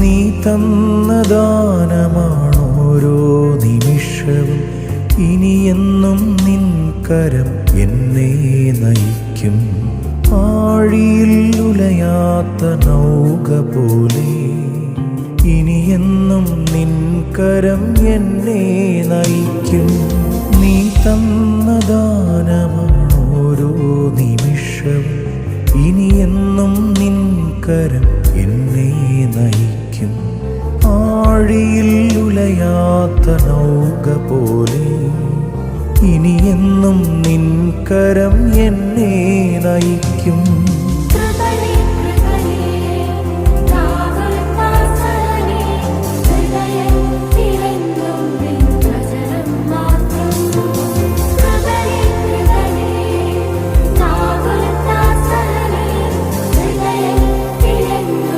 നീ തന്ന ദാനമാണോരോ നിമിഷവും, ഇനിയെന്നും നിൻ കരം എന്നെ നയിക്കും. ആഴിയിൽ ഉലയാത്ത നൗക പോലെ ഇനിയെന്നും നിൻ കരം എന്നെ നയിക്കും. നീ തന്ന ദാനമാണോരോ നിമിഷവും, ഇനിയെന്നും നിൻ കരം എന്നെ നയിക്കും. ആഴിയിൽ ഉലയാത്ത നൗക പോലെ ഇനിയെന്നും നിൻ കരം എന്നെ നയിക്കും.